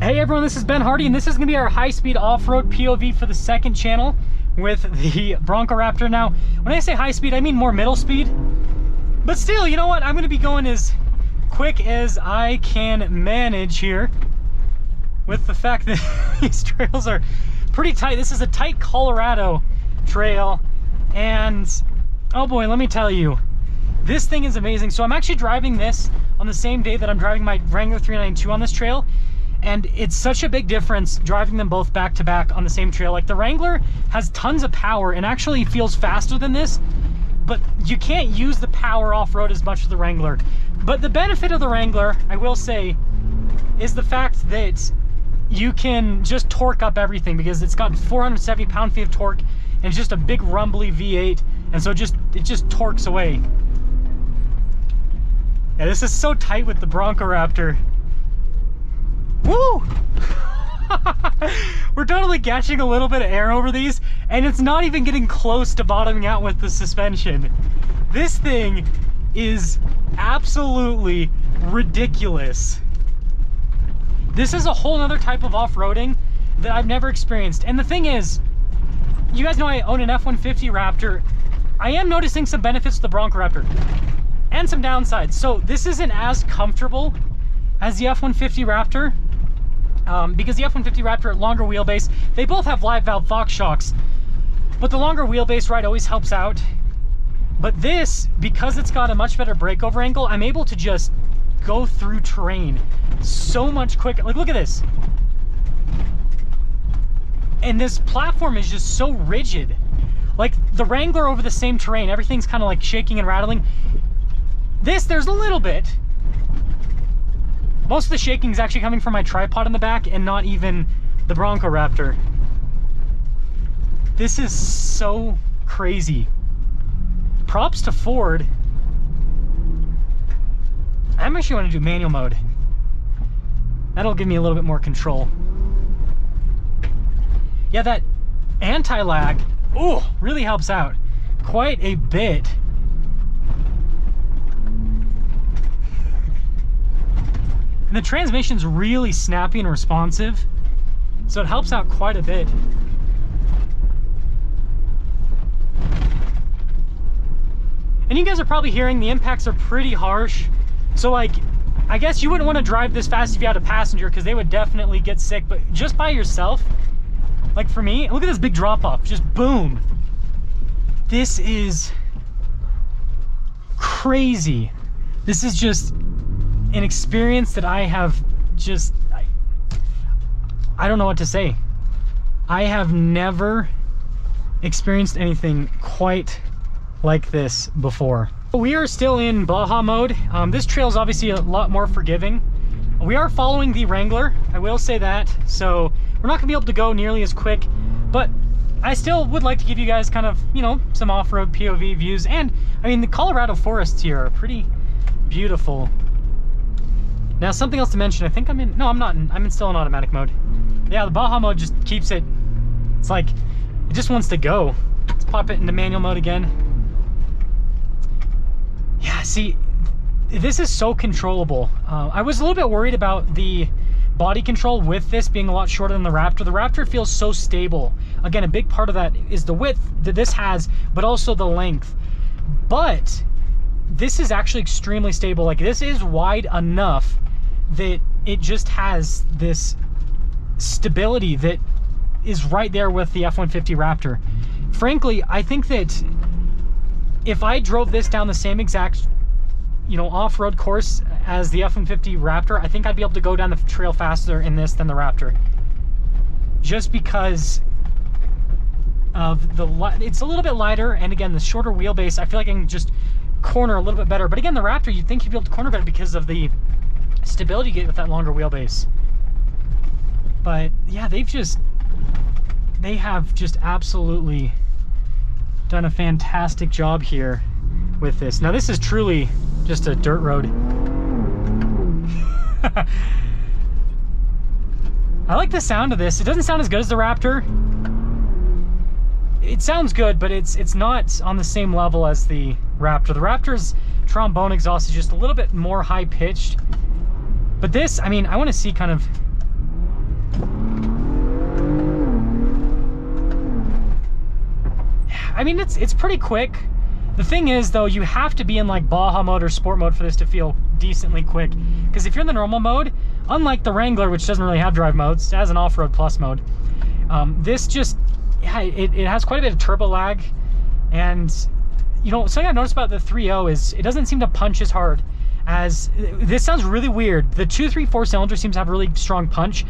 Hey everyone, this is Ben Hardy, and this is going to be our high-speed off-road POV for the second channel with the Bronco Raptor. Now, when I say high-speed, I mean more middle speed. But still, you know what? I'm going to be going as quick as I can manage here with the fact that these trails are pretty tight. This is a tight Colorado trail, and oh boy, let me tell you, this thing is amazing. So I'm actually driving this on the same day that I'm driving my Wrangler 392 on this trail. And it's such a big difference driving them both back to back on the same trail. Like, the Wrangler has tons of power and actually feels faster than this, but you can't use the power off-road as much with the Wrangler. But the benefit of the Wrangler, I will say, is the fact that you can just torque up everything, because it's got 470 pound-feet of torque and it's just a big rumbly V8, and so it just torques away. Yeah, this is so tight with the Bronco Raptor. Woo! We're totally catching a little bit of air over these, and it's not even getting close to bottoming out with the suspension. This thing is absolutely ridiculous. This is a whole other type of off-roading that I've never experienced. And the thing is, you guys know I own an F-150 Raptor. I am noticing some benefits to the Bronco Raptor and some downsides. So this isn't as comfortable as the F-150 Raptor. Because the F-150 Raptor, longer wheelbase, they both have live valve Fox shocks, but the longer wheelbase ride always helps out. But this, because it's got a much better breakover angle, I'm able to just go through terrain so much quicker. Like, look at this. And this platform is just so rigid. Like, the Wrangler over the same terrain, everything's kind of like shaking and rattling. This, there's a little bit. Most of the shaking is actually coming from my tripod in the back and not even the Bronco Raptor. This is so crazy. Props to Ford. I'm actually going to do manual mode. That'll give me a little bit more control. Yeah, that anti-lag, ooh, really helps out quite a bit. And the transmission's really snappy and responsive, so it helps out quite a bit. And you guys are probably hearing the impacts are pretty harsh. So, like, I guess you wouldn't want to drive this fast if you had a passenger, because they would definitely get sick. But just by yourself, like for me, look at this big drop off, just boom. This is crazy. This is just an experience that I have just, I don't know what to say. I have never experienced anything quite like this before. We are still in Baja mode. This trail is obviously a lot more forgiving. We are following the Wrangler, I will say that, so we're not gonna be able to go nearly as quick, but I still would like to give you guys kind of, you know, some off-road POV views. And I mean, the Colorado forests here are pretty beautiful. Now, something else to mention, I think I'm in, no, I'm not, I'm still in automatic mode. Yeah, the Baja mode just keeps it, it's like, it just wants to go. Let's pop it into manual mode again. Yeah, see, this is so controllable. I was a little bit worried about the body control with this being a lot shorter than the Raptor. The Raptor feels so stable. Again, a big part of that is the width that this has, but also the length. But this is actually extremely stable. Like, this is wide enough that it just has this stability that is right there with the F-150 Raptor. Frankly, I think that if I drove this down the same exact, you know, off-road course as the F-150 Raptor, I think I'd be able to go down the trail faster in this than the Raptor. Just because of the, it's a little bit lighter, and again, the shorter wheelbase, I feel like I can just corner a little bit better. But again, the Raptor, you'd think you'd be able to corner better because of the stability you get with that longer wheelbase. But yeah, they have just absolutely done a fantastic job here with this. Now, this is truly just a dirt road. I like the sound of this. It doesn't sound as good as the Raptor. It sounds good, but it's not on the same level as the Raptor. The Raptor's trombone exhaust is just a little bit more high-pitched. But this, I mean, I want to see kind of I mean, it's pretty quick. The thing is, though, you have to be in like Baja Mode or Sport Mode for this to feel decently quick. Because if you're in the normal mode, unlike the Wrangler, which doesn't really have drive modes, it has an off-road plus mode. This just, yeah, it has quite a bit of turbo lag. And, you know, something I noticed about the 3.0 is it doesn't seem to punch as hard as, this sounds really weird. The 2.3/4 cylinder seems to have a really strong punch.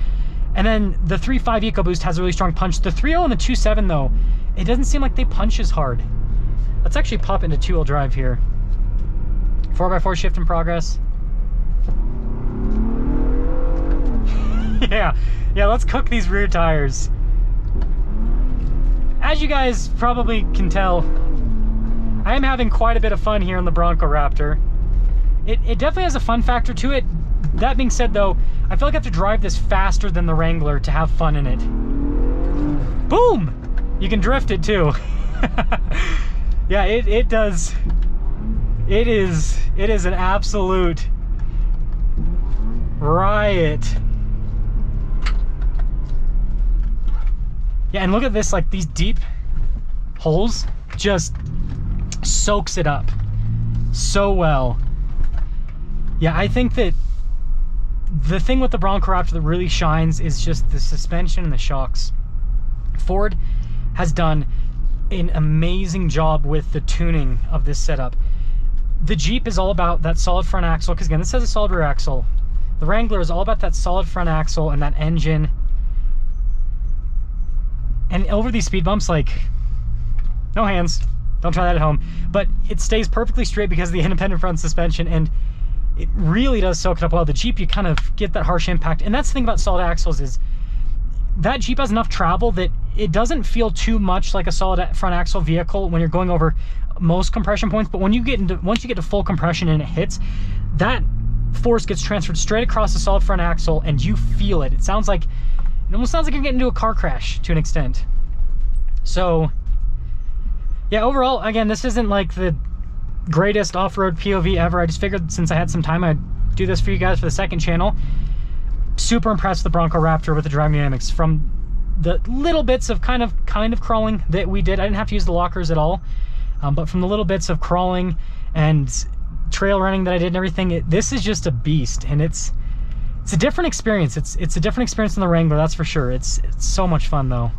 And then the 3.5 EcoBoost has a really strong punch. The 3.0 and the 2.7, though, it doesn't seem like they punch as hard. Let's actually pop into 2-wheel drive here. 4x4 shift in progress. yeah, let's cook these rear tires. As you guys probably can tell, I am having quite a bit of fun here in the Bronco Raptor. It definitely has a fun factor to it. That being said, though, I feel like I have to drive this faster than the Wrangler to have fun in it. Boom! You can drift it too. Yeah, it does. It is an absolute riot. Yeah, and look at this, like these deep holes just soaks it up so well. Yeah, I think that the thing with the Bronco Raptor that really shines is just the suspension and the shocks. Ford has done an amazing job with the tuning of this setup. The Jeep is all about that solid front axle, because again, this has a solid rear axle. The Wrangler is all about that solid front axle and that engine. And over these speed bumps, like, no hands, don't try that at home, but it stays perfectly straight because of the independent front suspension, and it really does soak it up well. The Jeep, you kind of get that harsh impact. And that's the thing about solid axles is that Jeep has enough travel that it doesn't feel too much like a solid front axle vehicle when you're going over most compression points. But when you get into, once you get to full compression and it hits, that force gets transferred straight across the solid front axle and you feel it. It almost sounds like you're getting into a car crash to an extent. So yeah, overall, again, this isn't like the greatest off-road POV ever. I just figured since I had some time, I'd do this for you guys for the second channel. Super impressed with the Bronco Raptor with the driving dynamics. From the little bits of kind of crawling that we did, I didn't have to use the lockers at all, but from the little bits of crawling and trail running that I did and everything, this is just a beast. And it's a different experience. It's a different experience than the Wrangler, that's for sure. It's so much fun though.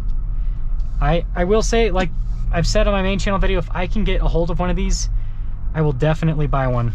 I will say, like I've said on my main channel video, if I can get a hold of one of these, I will definitely buy one.